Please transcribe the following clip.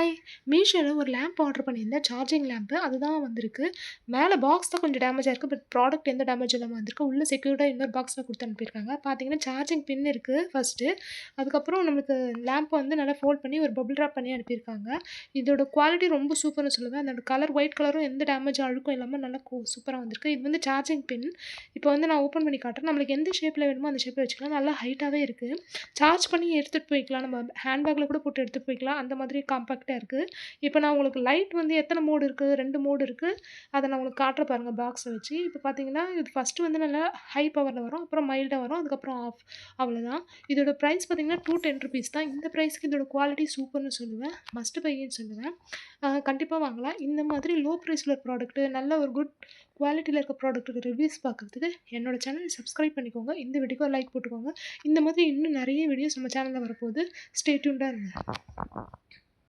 Hi! மீஷோல ஒரு lamp order பண்ணியிருந்தேன். Charging lamp. அதுதான் வந்திருக்கு. மேல பாக்ஸ் தான் கொஞ்சம் டேமேஜா இருக்கு. பட் ப்ராடக்ட் எந்த டேமேஜும் இல்லாம வந்திருக்கு. உள்ள செக்யூர்டா இன்னொரு பாக்ஸ்ல குடுத்து அனுப்பியிருக்காங்க. பார்த்தீங்கன்னா, சார்ஜிங் பின் இருக்கு ஃபர்ஸ்ட்டு. அதுக்கப்புறம் நம்மளுக்கு லேம்ப் வந்து நல்லா ஃபோல்ட் பண்ணி ஒரு பபிள் ராப் பண்ணி அனுப்பியிருக்காங்க. இதோட குவாலிட்டி ரொம்ப சூப்பர்ன்னு சொல்லுவேன். அதோட கலர் ஒயிட் கலரும் எந்த டேமேஜ் அழுக்கும் இல்லாம நல்லா சூப்பரா வந்திருக்கு. இது வந்து சார்ஜிங் பின். இப்போ வந்து நான் ஓப்பன் பண்ணி காட்டுறேன். நம்மளுக்கு எந்த ஷேப்ல வேணுமோ அந்த ஷேப்ல வச்சுக்கலாம். நல்லா ஹைட்டாவே இருக்கு. சார்ஜ் பண்ணி எடுத்துட்டு போய்க்கலாம். நம்ம ஹேண்ட் பேக்ல கூட போட்டு எடுத்துட்டு போய்க்கலாம். அந்த மாதிரி காம்பேக்ட்டா இருக்கு. இப்ப நான் உங்களுக்கு லைட் வந்து எத்தன மோடு இருக்கு? 2 மோடு இருக்கு. அத நான் உங்களுக்கு காட்டுறேன் பாருங்க பாக்ஸ வச்சு. இப்ப பார்த்தீங்கன்னா, இது ஃபர்ஸ்ட்டு வந்து நல்லா ஹை பவர்ல வரும். அப்புறம் மைல்டா வரும். அதுக்கப்புறம் ஆஃப் அவ்வளோதான். இதோட பிரைஸ் பார்த்தீங்கன்னா, $210 தான். இந்த பிரைஸ்க்கு இதோட குவாலிட்டி சூப்பர்ன்னு சொல்லுவேன். மஸ்ட் பைன்னு சொல்லுவேன். கண்டிப்பா வாங்கலாம். இந்த மாதிரி லோ பிரைஸ்ல ப்ராடக்ட்டு, நல்ல ஒரு குட் குவாலிட்டில இருக்க ப்ராடக்ட்டுக்கு ரிவ்யூஸ் பார்க்கறதுக்கு என்னோட சேனல் சப்ஸ்கிரைப் பண்ணிக்கோங்க. இந்த வீடியோக்கு ஒரு லைக் போட்டுக்கோங்க. இந்த மாதிரி இன்னும் நெறைய வீடியோஸ் நம்ம சேனல்ல வரப்போகுது. ஸ்டே டியூன்டா இருங்க.